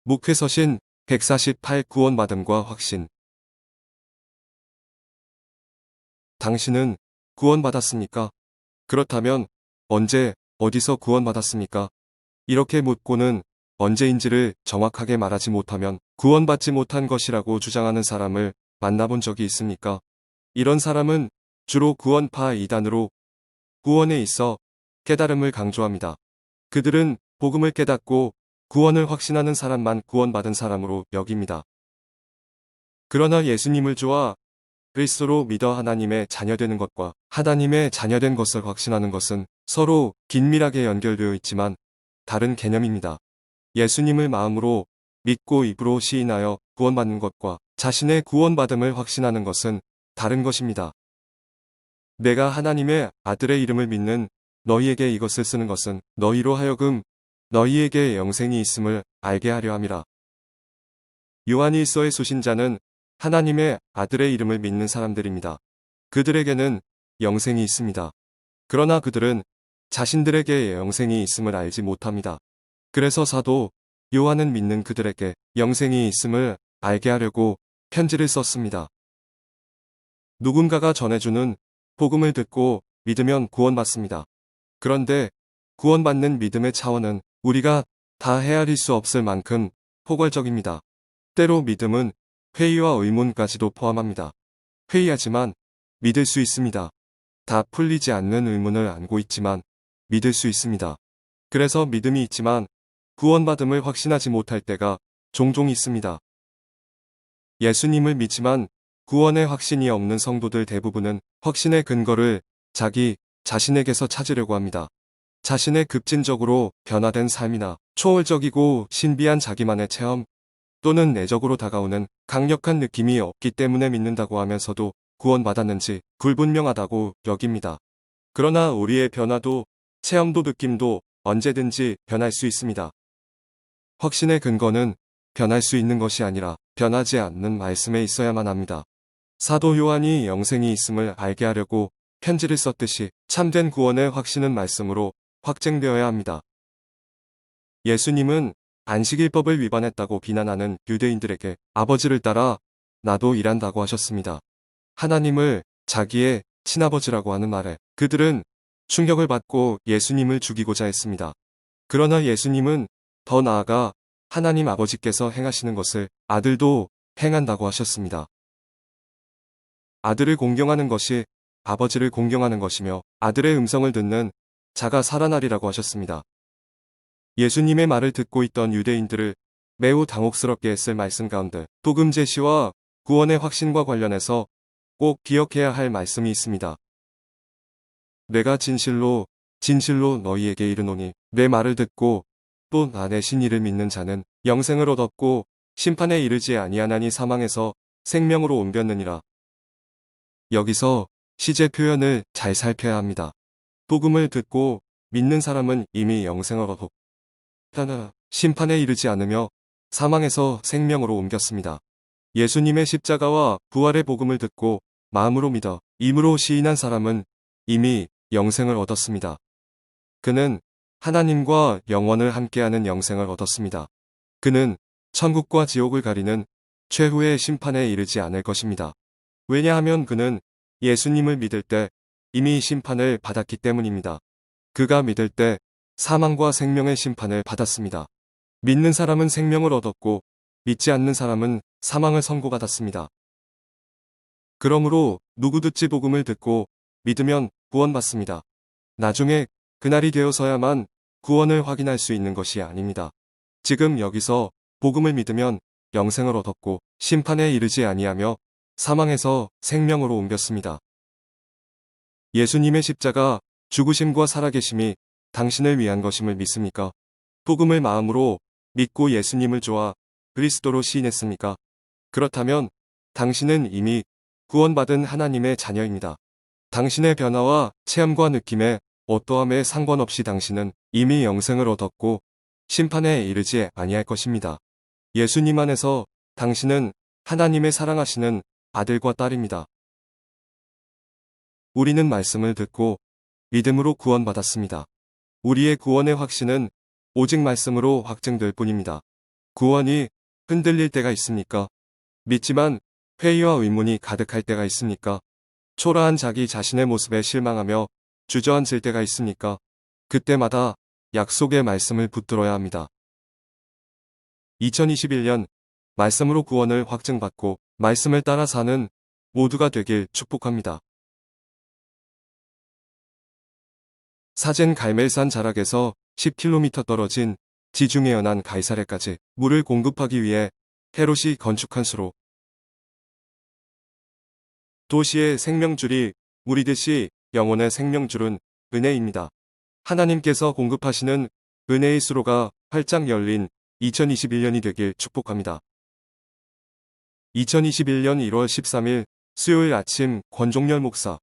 목회서신 148 구원받음과 확신. 당신은 구원받았습니까? 그렇다면 언제, 어디서 구원받았습니까? 이렇게 묻고는 언제인지를 정확하게 말하지 못하면 구원받지 못한 것이라고 주장하는 사람을 만나본 적이 있습니까? 이런 사람은 주로 구원파 이단으로 구원에 있어 깨달음을 강조합니다. 그들은 복음을 깨닫고 구원을 확신하는 사람만 구원받은 사람으로 여깁니다. 그러나 예수님을 좋아 그리스도로 믿어 하나님의 자녀되는 것과 하나님의 자녀된 것을 확신하는 것은 서로 긴밀하게 연결되어 있지만 다른 개념입니다. 예수님을 마음으로 믿고 입으로 시인하여 구원받는 것과 자신의 구원받음을 확신하는 것은 다른 것입니다. 내가 하나님의 아들의 이름을 믿는 너희에게 이것을 쓰는 것은 너희로 하여금 너희에게 영생이 있음을 알게 하려 함이라. 요한 1서의 수신자는 하나님의 아들의 이름을 믿는 사람들입니다. 그들에게는 영생이 있습니다. 그러나 그들은 자신들에게 영생이 있음을 알지 못합니다. 그래서 사도 요한은 믿는 그들에게 영생이 있음을 알게 하려고 편지를 썼습니다. 누군가가 전해주는 복음을 듣고 믿으면 구원받습니다. 그런데 구원받는 믿음의 차원은 우리가 다 헤아릴 수 없을 만큼 포괄적입니다. 때로 믿음은 회의와 의문까지도 포함합니다. 회의하지만 믿을 수 있습니다. 다 풀리지 않는 의문을 안고 있지만 믿을 수 있습니다. 그래서 믿음이 있지만 구원받음을 확신하지 못할 때가 종종 있습니다. 예수님을 믿지만 구원의 확신이 없는 성도들 대부분은 확신의 근거를 자기 자신에게서 찾으려고 합니다. 자신의 급진적으로 변화된 삶이나 초월적이고 신비한 자기만의 체험 또는 내적으로 다가오는 강력한 느낌이 없기 때문에 믿는다고 하면서도 구원받았는지 불분명하다고 여깁니다. 그러나 우리의 변화도 체험도 느낌도 언제든지 변할 수 있습니다. 확신의 근거는 변할 수 있는 것이 아니라 변하지 않는 말씀에 있어야만 합니다. 사도 요한이 영생이 있음을 알게 하려고 편지를 썼듯이 참된 구원의 확신은 말씀으로 확증되어야 합니다. 예수님은 안식일법을 위반했다고 비난하는 유대인들에게 아버지를 따라 나도 일한다고 하셨습니다. 하나님을 자기의 친아버지라고 하는 말에 그들은 충격을 받고 예수님을 죽이고자 했습니다. 그러나 예수님은 더 나아가 하나님 아버지께서 행하시는 것을 아들도 행한다고 하셨습니다. 아들을 공경하는 것이 아버지를 공경하는 것이며 아들의 음성을 듣는 자가 살아나리라고 하셨습니다. 예수님의 말을 듣고 있던 유대인들을 매우 당혹스럽게 했을 말씀 가운데 복음 제시와 구원의 확신과 관련해서 꼭 기억해야 할 말씀이 있습니다. 내가 진실로 진실로 너희에게 이르노니 내 말을 듣고 또 나 대신 이를 믿는 자는 영생을 얻었고 심판에 이르지 아니하나니 사망에서 생명으로 옮겼느니라. 여기서 시제 표현을 잘 살펴야 합니다. 복음을 듣고 믿는 사람은 이미 영생을 얻었고 심판에 이르지 않으며 사망에서 생명으로 옮겼습니다. 예수님의 십자가와 부활의 복음을 듣고 마음으로 믿어 임으로 시인한 사람은 이미 영생을 얻었습니다. 그는 하나님과 영원을 함께하는 영생을 얻었습니다. 그는 천국과 지옥을 가리는 최후의 심판에 이르지 않을 것입니다. 왜냐하면 그는 예수님을 믿을 때 이미 심판을 받았기 때문입니다. 그가 믿을 때 사망과 생명의 심판을 받았습니다. 믿는 사람은 생명을 얻었고 믿지 않는 사람은 사망을 선고받았습니다. 그러므로 누구든지 복음을 듣고 믿으면 구원받습니다. 나중에 그날이 되어서야만 구원을 확인할 수 있는 것이 아닙니다. 지금 여기서 복음을 믿으면 영생을 얻었고 심판에 이르지 아니하며 사망에서 생명으로 옮겼습니다. 예수님의 십자가, 죽으심과 살아계심이 당신을 위한 것임을 믿습니까? 복음을 마음으로 믿고 예수님을 좋아 그리스도로 시인했습니까? 그렇다면 당신은 이미 구원받은 하나님의 자녀입니다. 당신의 변화와 체험과 느낌에 어떠함에 상관없이 당신은 이미 영생을 얻었고 심판에 이르지 아니할 것입니다. 예수님 안에서 당신은 하나님의 사랑하시는 아들과 딸입니다. 우리는 말씀을 듣고 믿음으로 구원받았습니다. 우리의 구원의 확신은 오직 말씀으로 확증될 뿐입니다. 구원이 흔들릴 때가 있습니까? 믿지만 회의와 의문이 가득할 때가 있습니까? 초라한 자기 자신의 모습에 실망하며 주저앉을 때가 있습니까? 그때마다 약속의 말씀을 붙들어야 합니다. 2021년 말씀으로 구원을 확증받고 말씀을 따라 사는 모두가 되길 축복합니다. 사젠 갈멜산 자락에서 10km 떨어진 지중해 연안 가이사레까지 물을 공급하기 위해 헤롯이 건축한 수로 도시의 생명줄이 물이듯이 영혼의 생명줄은 은혜입니다. 하나님께서 공급하시는 은혜의 수로가 활짝 열린 2021년이 되길 축복합니다. 2021년 1월 13일 수요일 아침 권종열 목사